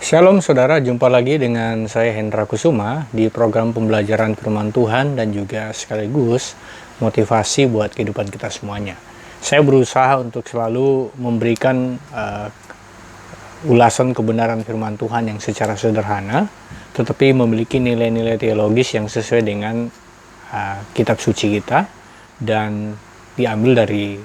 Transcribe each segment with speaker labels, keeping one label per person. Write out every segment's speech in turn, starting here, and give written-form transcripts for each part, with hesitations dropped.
Speaker 1: Shalom saudara, jumpa lagi dengan saya Hendra Kusuma di program pembelajaran firman Tuhan dan juga sekaligus motivasi buat kehidupan kita semuanya. Saya berusaha untuk selalu memberikan ulasan kebenaran firman Tuhan yang secara sederhana, tetapi memiliki nilai-nilai teologis yang sesuai dengan kitab suci kita dan diambil dari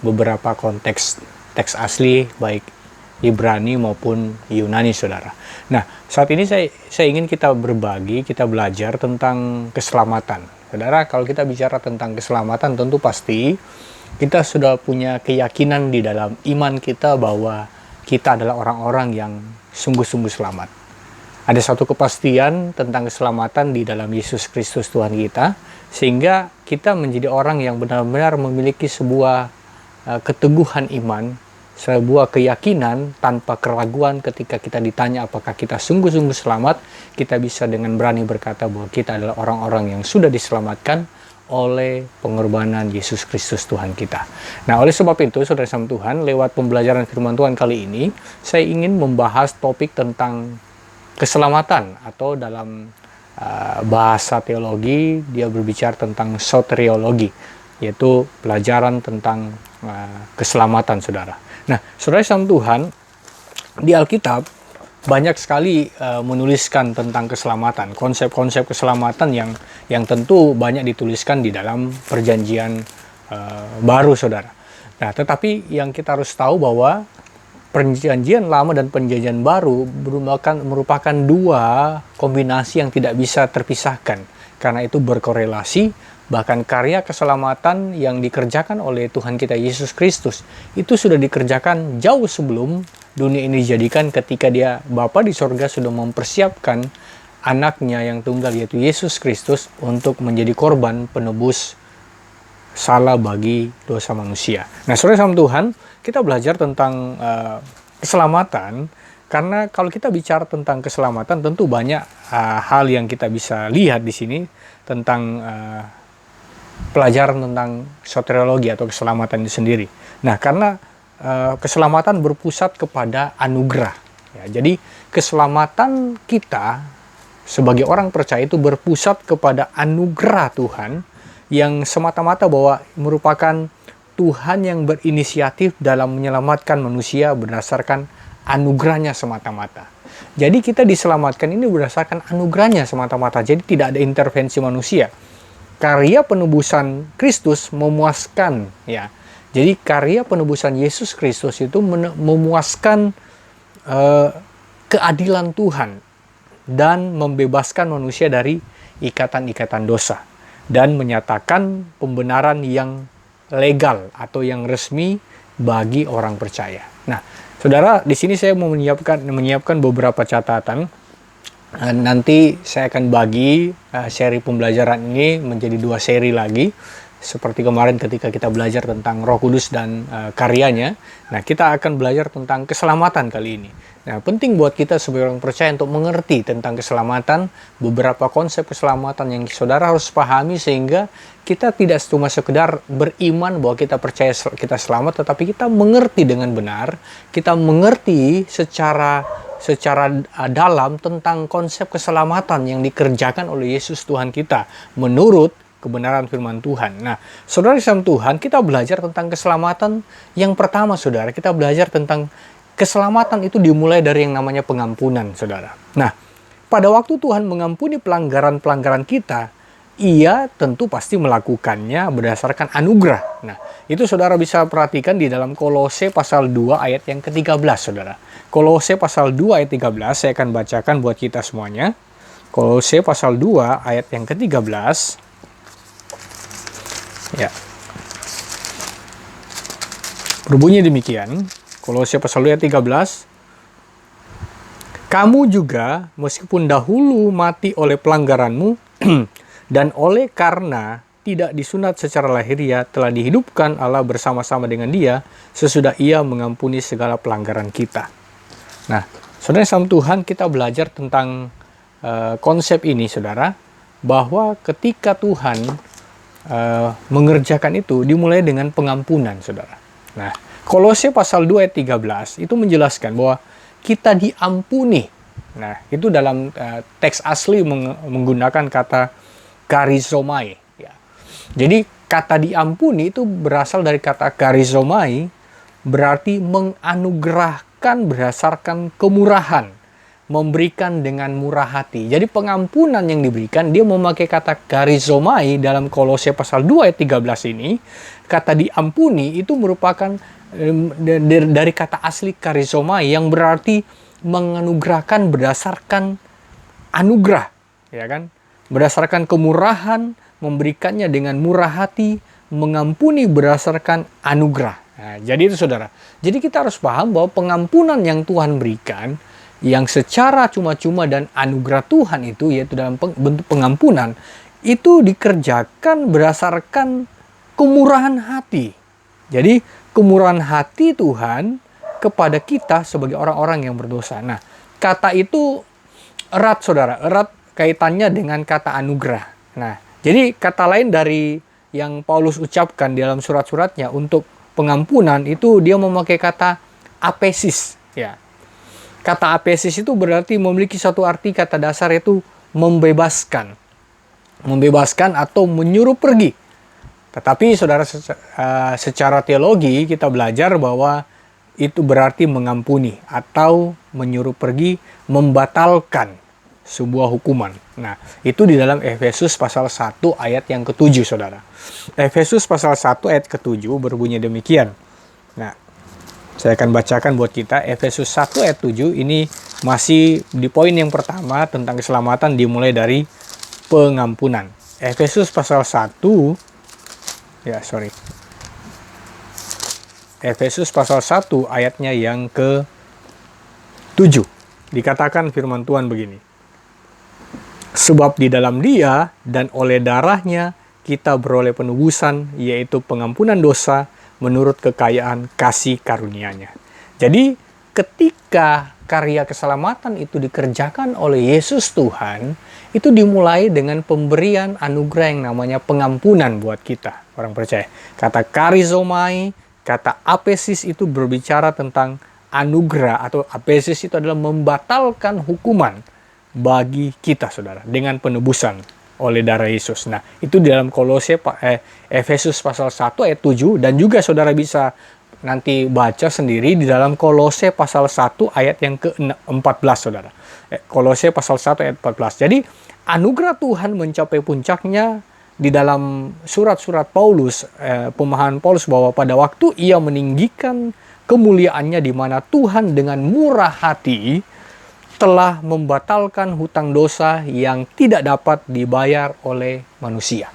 Speaker 1: beberapa konteks teks asli baik Ibrani maupun Yunani, saudara. Nah, saat ini saya ingin kita berbagi, kita belajar tentang keselamatan. Saudara, kalau kita bicara tentang keselamatan, tentu pasti kita sudah punya keyakinan di dalam iman kita bahwa kita adalah orang-orang yang sungguh-sungguh selamat. Ada satu kepastian tentang keselamatan di dalam Yesus Kristus Tuhan kita, sehingga kita menjadi orang yang benar-benar memiliki sebuah keteguhan iman, sebuah keyakinan tanpa keraguan. Ketika kita ditanya apakah kita sungguh-sungguh selamat, kita bisa dengan berani berkata bahwa kita adalah orang-orang yang sudah diselamatkan oleh pengorbanan Yesus Kristus Tuhan kita. Nah, oleh sebab itu, saudara sama Tuhan, lewat pembelajaran firman Tuhan kali ini, saya ingin membahas topik tentang keselamatan, atau dalam bahasa teologi, dia berbicara tentang soteriologi, yaitu pelajaran tentang keselamatan, saudara. Nah, saudara sama Tuhan, di Alkitab banyak sekali menuliskan tentang keselamatan, konsep-konsep keselamatan yang tentu banyak dituliskan di dalam perjanjian baru, saudara. Nah, tetapi yang kita harus tahu bahwa perjanjian lama dan perjanjian baru merupakan dua kombinasi yang tidak bisa terpisahkan, karena itu berkorelasi. Bahkan karya keselamatan yang dikerjakan oleh Tuhan kita Yesus Kristus itu sudah dikerjakan jauh sebelum dunia ini dijadikan, ketika dia Bapa di sorga sudah mempersiapkan anaknya yang tunggal, yaitu Yesus Kristus, untuk menjadi korban penebus salah bagi dosa manusia. Nah, saudara sama Tuhan, kita belajar tentang keselamatan, karena kalau kita bicara tentang keselamatan, tentu banyak hal yang kita bisa lihat di sini tentang pelajaran tentang soteriologi atau keselamatan itu sendiri. Nah, karena keselamatan berpusat kepada anugerah. Ya, jadi keselamatan kita sebagai orang percaya itu berpusat kepada anugerah Tuhan, yang semata-mata bahwa merupakan Tuhan yang berinisiatif dalam menyelamatkan manusia berdasarkan anugerahnya semata-mata. Jadi kita diselamatkan ini berdasarkan anugerahnya semata-mata. Jadi tidak ada intervensi manusia. Karya penebusan Kristus memuaskan, ya. Jadi karya penebusan Yesus Kristus itu memuaskan keadilan Tuhan dan membebaskan manusia dari ikatan-ikatan dosa dan menyatakan pembenaran yang legal atau yang resmi bagi orang percaya. Nah, saudara, di sini saya mau menyiapkan beberapa catatan. Nanti saya akan bagi seri pembelajaran ini menjadi 2 seri lagi, seperti kemarin ketika kita belajar tentang Roh Kudus dan karyanya. Nah, kita akan belajar tentang keselamatan kali ini. Nah, penting buat kita sebagai orang percaya untuk mengerti tentang keselamatan, beberapa konsep keselamatan yang saudara harus pahami, sehingga kita tidak cuma sekedar beriman bahwa kita percaya kita selamat, tetapi kita mengerti dengan benar, kita mengerti secara dalam tentang konsep keselamatan yang dikerjakan oleh Yesus Tuhan kita menurut kebenaran firman Tuhan. Nah, saudara sama Tuhan, kita belajar tentang keselamatan. Yang pertama, saudara, kita belajar tentang keselamatan itu dimulai dari yang namanya pengampunan, saudara. Nah, pada waktu Tuhan mengampuni pelanggaran-pelanggaran kita, Ia tentu pasti melakukannya berdasarkan anugerah. Nah, itu saudara bisa perhatikan di dalam Kolose pasal 2 ayat yang ke-13, saudara. Kolose pasal 2 ayat 13, saya akan bacakan buat kita semuanya. Kolose pasal 2 ayat yang ke-13. Ya. Berbunyi demikian, Kolose pasal 2 ayat 13. Kamu juga, meskipun dahulu mati oleh pelanggaranmu, dan oleh karena tidak disunat secara lahiriah, telah dihidupkan Allah bersama-sama dengan Dia, sesudah Ia mengampuni segala pelanggaran kita. Nah, saudara sama Tuhan, kita belajar tentang konsep ini, saudara, bahwa ketika Tuhan mengerjakan itu, dimulai dengan pengampunan, saudara. Nah, Kolose pasal 2 ayat 13 itu menjelaskan bahwa kita diampuni Nah, itu dalam teks asli menggunakan kata karizomai. Ya. Jadi kata diampuni itu berasal dari kata karizomai, berarti menganugerahkan berdasarkan kemurahan, memberikan dengan murah hati. Jadi pengampunan yang diberikan, dia memakai kata karizomai dalam Kolose pasal 2 ayat 13 ini. Kata diampuni itu merupakan dari kata asli karizomai yang berarti menganugerahkan berdasarkan anugerah, ya kan? Berdasarkan kemurahan, memberikannya dengan murah hati, mengampuni berdasarkan anugerah. Nah, jadi itu saudara. Jadi kita harus paham bahwa pengampunan yang Tuhan berikan, yang secara cuma-cuma dan anugerah Tuhan itu, yaitu dalam bentuk pengampunan, itu dikerjakan berdasarkan kemurahan hati. Jadi kemurahan hati Tuhan kepada kita sebagai orang-orang yang berdosa. Nah, kata itu erat saudara, erat kaitannya dengan kata anugerah. Nah, jadi kata lain dari yang Paulus ucapkan di dalam surat-suratnya untuk pengampunan itu dia memakai kata apesis, ya. Kata apesis itu berarti memiliki satu arti kata dasar, yaitu membebaskan. Membebaskan atau menyuruh pergi. Tetapi saudara, secara teologi kita belajar bahwa itu berarti mengampuni atau menyuruh pergi, membatalkan sebuah hukuman. Nah, itu di dalam Efesus pasal 1 ayat yang ke-7 saudara. Efesus pasal 1 ayat ke-7 berbunyi demikian. Nah, saya akan bacakan buat kita. Efesus 1 ayat 7 ini masih di poin yang pertama tentang keselamatan, dimulai dari pengampunan. Efesus pasal 1, Efesus pasal 1 ayatnya yang ke-7. Dikatakan firman Tuhan begini. Sebab di dalam Dia dan oleh darahnya kita beroleh penebusan, yaitu pengampunan dosa menurut kekayaan kasih karunia-Nya. Jadi ketika karya keselamatan itu dikerjakan oleh Yesus Tuhan, itu dimulai dengan pemberian anugerah yang namanya pengampunan buat kita, orang percaya. Kata karizomai, kata apesis itu berbicara tentang anugerah, atau apesis itu adalah membatalkan hukuman bagi kita, saudara, dengan penebusan oleh darah Yesus. Nah, itu di dalam Efesus pasal 1 ayat 7, dan juga saudara bisa nanti baca sendiri di dalam Kolose pasal 1 ayat yang ke-14, saudara. Kolose pasal 1 ayat 14. Jadi, anugerah Tuhan mencapai puncaknya di dalam surat-surat Paulus, pemahaman Paulus bahwa pada waktu ia meninggikan kemuliaannya, di mana Tuhan dengan murah hati telah membatalkan hutang dosa yang tidak dapat dibayar oleh manusia.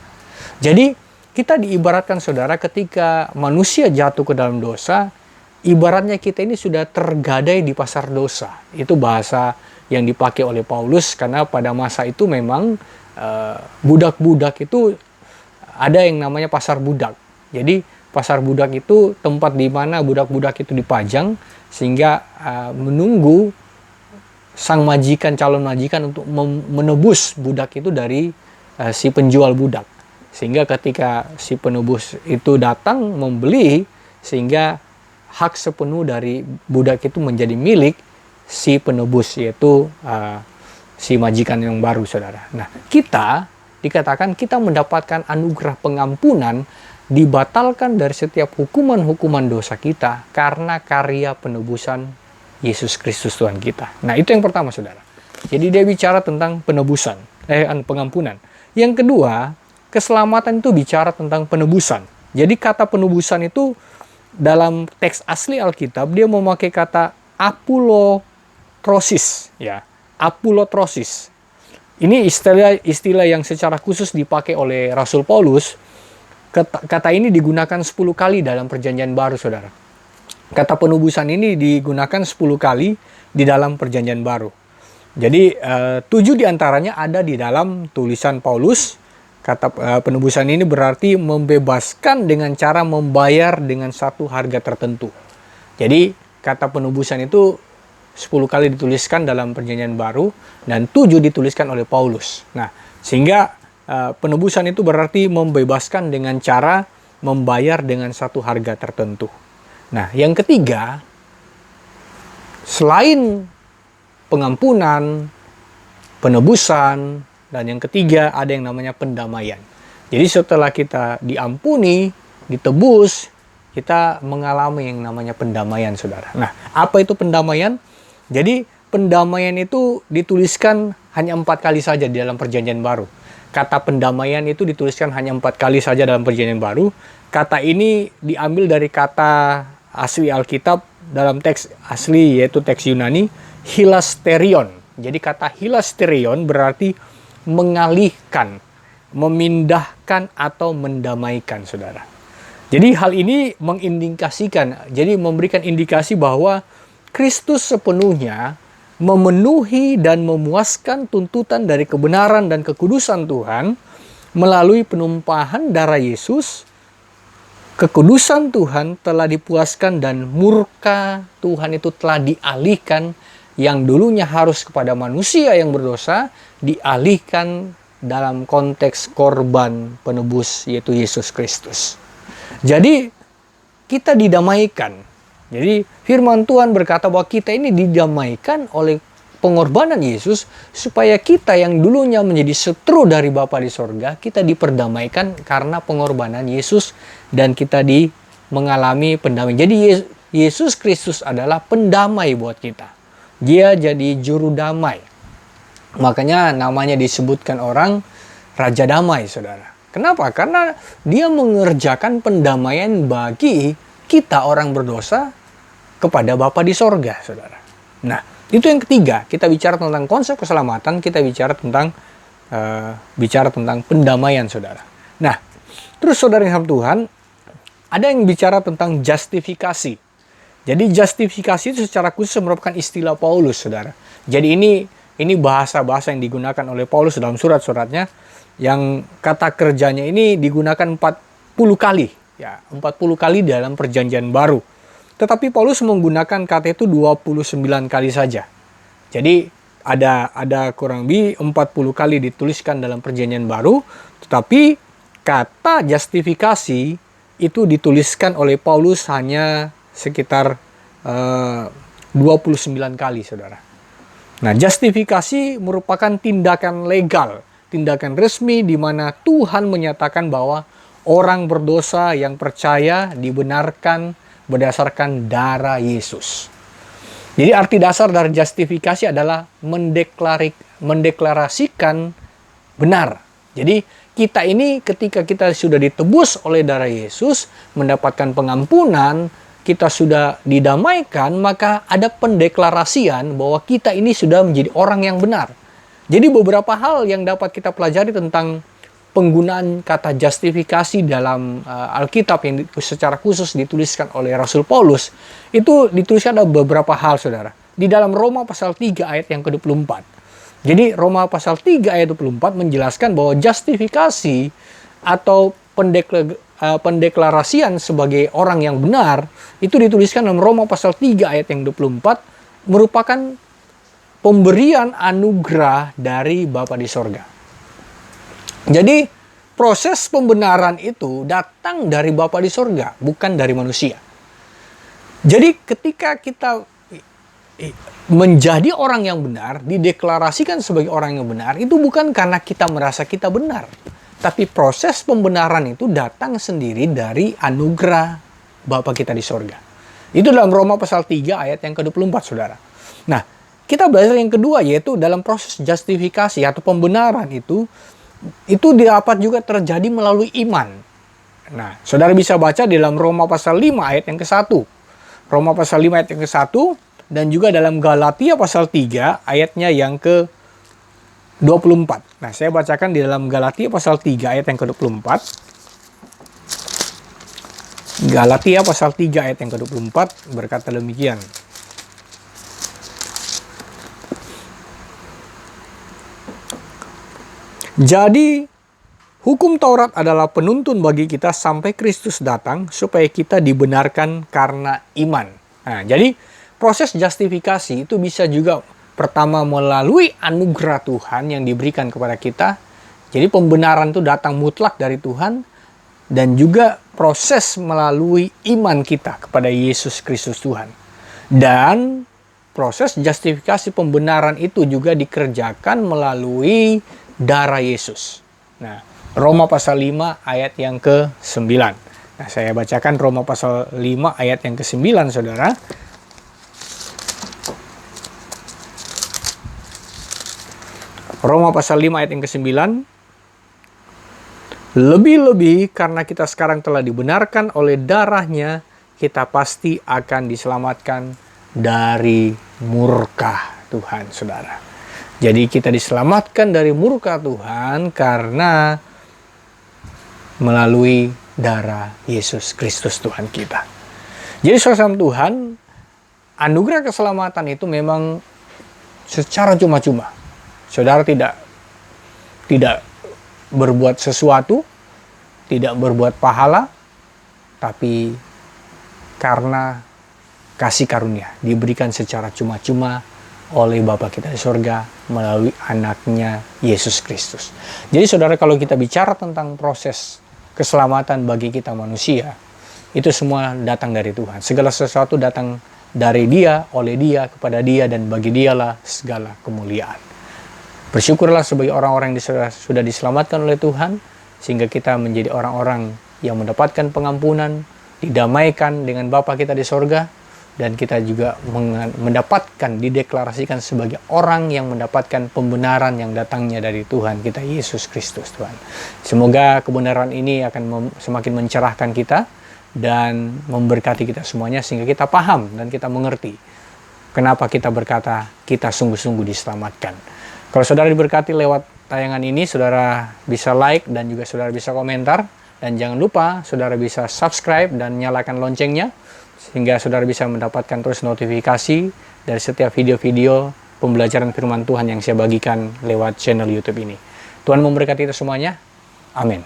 Speaker 1: Jadi kita diibaratkan saudara, ketika manusia jatuh ke dalam dosa, ibaratnya kita ini sudah tergadai di pasar dosa. Itu bahasa yang dipakai oleh Paulus, karena pada masa itu memang budak-budak itu ada yang namanya pasar budak. Jadi pasar budak itu tempat di mana budak-budak itu dipajang, sehingga menunggu sang majikan, calon majikan untuk menebus budak itu dari si penjual budak. Sehingga ketika si penebus itu datang membeli, sehingga hak sepenuh dari budak itu menjadi milik si penebus, yaitu si majikan yang baru, saudara. Nah, kita dikatakan kita mendapatkan anugerah pengampunan, dibatalkan dari setiap hukuman-hukuman dosa kita karena karya penebusan Yesus Kristus Tuhan kita. Nah, itu yang pertama, saudara. Jadi dia bicara tentang penebusan, pengampunan. Yang kedua, keselamatan itu bicara tentang penebusan. Jadi kata penebusan itu dalam teks asli Alkitab dia memakai kata apulotrosis, ya. Apulotrosis. Ini istilah yang secara khusus dipakai oleh Rasul Paulus. Kata ini digunakan 10 kali dalam Perjanjian Baru, saudara. Kata penebusan ini digunakan 10 kali di dalam Perjanjian Baru. Jadi 7 diantaranya ada di dalam tulisan Paulus. Kata penebusan ini berarti membebaskan dengan cara membayar dengan satu harga tertentu. Jadi kata penebusan itu 10 kali dituliskan dalam Perjanjian Baru, dan 7 dituliskan oleh Paulus. Nah, sehingga penebusan itu berarti membebaskan dengan cara membayar dengan satu harga tertentu. Nah, yang ketiga, selain pengampunan, penebusan, dan yang ketiga ada yang namanya pendamaian. Jadi setelah kita diampuni, ditebus, kita mengalami yang namanya pendamaian, saudara. Nah, apa itu pendamaian? Jadi pendamaian itu dituliskan hanya 4 kali saja di dalam Perjanjian Baru. Kata pendamaian itu dituliskan hanya 4 kali saja dalam Perjanjian Baru. Kata ini diambil dari kata asli Alkitab dalam teks asli, yaitu teks Yunani, hilasterion. Jadi kata hilasterion berarti mengalihkan, memindahkan atau mendamaikan, saudara. Jadi hal ini mengindikasikan, jadi memberikan indikasi bahwa Kristus sepenuhnya memenuhi dan memuaskan tuntutan dari kebenaran dan kekudusan Tuhan melalui penumpahan darah Yesus. Kekudusan Tuhan telah dipuaskan dan murka Tuhan itu telah dialihkan, yang dulunya harus kepada manusia yang berdosa, dialihkan dalam konteks korban penebus, yaitu Yesus Kristus. Jadi kita didamaikan. Jadi firman Tuhan berkata bahwa kita ini didamaikan oleh pengorbanan Yesus, supaya kita yang dulunya menjadi seteru dari Bapa di sorga, kita diperdamaikan karena pengorbanan Yesus, dan kita mengalami pendamaian. Jadi Yesus Kristus adalah pendamai buat kita. Dia jadi juru damai. Makanya namanya disebutkan orang Raja Damai, saudara. Kenapa? Karena dia mengerjakan pendamaian bagi kita orang berdosa kepada Bapa di sorga, saudara. Nah, itu yang ketiga. Kita bicara tentang konsep keselamatan, kita bicara tentang pendamaian, saudara. Nah, terus saudara yang sama Tuhan, ada yang bicara tentang justifikasi. Jadi justifikasi itu secara khusus merupakan istilah Paulus, saudara. Jadi ini bahasa-bahasa yang digunakan oleh Paulus dalam surat-suratnya, yang kata kerjanya ini digunakan 40 kali. Ya, 40 kali dalam Perjanjian Baru. Tetapi Paulus menggunakan kata itu 29 kali saja. Jadi ada kurang lebih 40 kali dituliskan dalam Perjanjian Baru, tetapi kata justifikasi itu dituliskan oleh Paulus hanya sekitar 29 kali, saudara. Nah, justifikasi merupakan tindakan legal, tindakan resmi di mana Tuhan menyatakan bahwa orang berdosa yang percaya dibenarkan berdasarkan darah Yesus. Jadi arti dasar dari justifikasi adalah mendeklarasikan benar. Jadi kita ini ketika kita sudah ditebus oleh darah Yesus, mendapatkan pengampunan, kita sudah didamaikan, maka ada pendeklarasian bahwa kita ini sudah menjadi orang yang benar. Jadi beberapa hal yang dapat kita pelajari tentang penggunaan kata justifikasi dalam Alkitab yang secara khusus dituliskan oleh Rasul Paulus, itu dituliskan ada beberapa hal, saudara. Di dalam Roma pasal 3 ayat yang ke-24. Jadi Roma pasal 3 ayat 24 menjelaskan bahwa justifikasi atau pendeklarasian sebagai orang yang benar itu dituliskan dalam Roma pasal 3 ayat yang 24, merupakan pemberian anugerah dari Bapa di sorga. Jadi proses pembenaran itu datang dari Bapa di sorga, bukan dari manusia. Jadi ketika kita menjadi orang yang benar, dideklarasikan sebagai orang yang benar, itu bukan karena kita merasa kita benar. Tapi proses pembenaran itu datang sendiri dari anugerah Bapa kita di sorga. Itu dalam Roma pasal 3 ayat yang ke-24, saudara. Nah, kita belajar yang kedua, yaitu dalam proses justifikasi atau pembenaran itu dapat juga terjadi melalui iman. Nah, saudara bisa baca di dalam Roma pasal 5 ayat yang ke-1. Roma pasal 5 ayat yang ke-1, dan juga dalam Galatia pasal 3 ayatnya yang ke-24. Nah, saya bacakan di dalam Galatia pasal 3 ayat yang ke-24. Galatia pasal 3 ayat yang ke-24 berkata demikian. Jadi, hukum Taurat adalah penuntun bagi kita sampai Kristus datang, supaya kita dibenarkan karena iman. Nah, jadi proses justifikasi itu bisa juga pertama melalui anugerah Tuhan yang diberikan kepada kita. Jadi pembenaran itu datang mutlak dari Tuhan, dan juga proses melalui iman kita kepada Yesus Kristus Tuhan. Dan proses justifikasi pembenaran itu juga dikerjakan melalui darah Yesus. Nah, Roma pasal 5 ayat yang ke-9. Nah, saya bacakan Roma pasal 5 ayat yang ke-9, saudara. Roma pasal 5 ayat yang ke-9. Lebih-lebih karena kita sekarang telah dibenarkan oleh darahnya, kita pasti akan diselamatkan dari murka Tuhan, saudara. Jadi kita diselamatkan dari murka Tuhan karena melalui darah Yesus Kristus Tuhan kita. Jadi saudara Tuhan, anugerah keselamatan itu memang secara cuma-cuma. Saudara tidak berbuat sesuatu, tidak berbuat pahala, tapi karena kasih karunia diberikan secara cuma-cuma oleh Bapa kita di sorga melalui anaknya Yesus Kristus. Jadi saudara, kalau kita bicara tentang proses keselamatan bagi kita manusia, itu semua datang dari Tuhan. Segala sesuatu datang dari Dia, oleh Dia, kepada Dia, dan bagi Dialah segala kemuliaan. Bersyukurlah sebagai orang-orang yang sudah diselamatkan oleh Tuhan, sehingga kita menjadi orang-orang yang mendapatkan pengampunan, didamaikan dengan Bapa kita di sorga, dan kita juga mendapatkan, dideklarasikan sebagai orang yang mendapatkan pembenaran yang datangnya dari Tuhan kita Yesus Kristus, Tuhan. Semoga kebenaran ini akan semakin mencerahkan kita dan memberkati kita semuanya, sehingga kita paham dan kita mengerti kenapa kita berkata kita sungguh-sungguh diselamatkan. Kalau saudara diberkati lewat tayangan ini, saudara bisa like dan juga saudara bisa komentar. Dan jangan lupa saudara bisa subscribe dan nyalakan loncengnya, sehingga saudara bisa mendapatkan terus notifikasi dari setiap video-video pembelajaran firman Tuhan yang saya bagikan lewat channel YouTube ini. Tuhan memberkati kita semuanya. Amin.